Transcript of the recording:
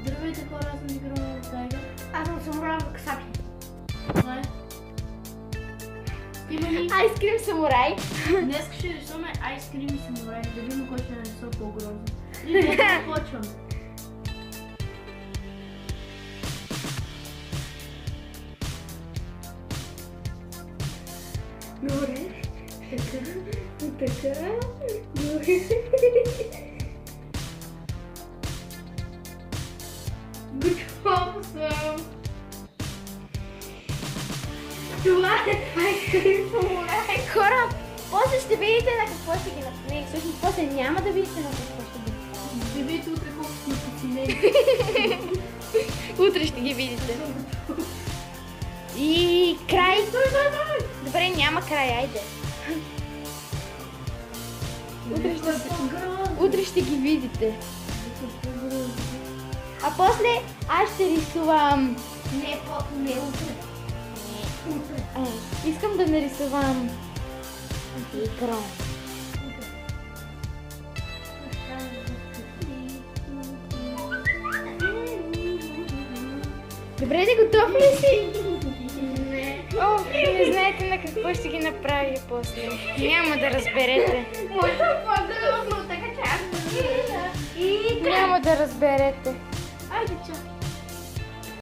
Здравейте хора, аз съм Микро Тайгър. Аз съм самурай в Касапи. Това е. Има ни... Айскрим самурай. Днес ще рисуваме айскрим и самурай. Да видим кой ще нарисува по-грозно. И да започваме. Добре. Така. Добре. Готов съм. Това е айскрим самурай. Хора, после ще видите на какво ще ги направим. Всъщност после няма да видите на какво ще ги направим. Ще видите утре колко сме посилени. Утре ще ги видите. И край. Добре, няма край, айде. Утре ще ги видите. А после аз ще рисувам... Не утре. Искам да нарисувам игра. Добре, да готов ли си? О, не знаете на какво ще ги направя после. Няма да разберете. Няма да разберете. Айде, чао.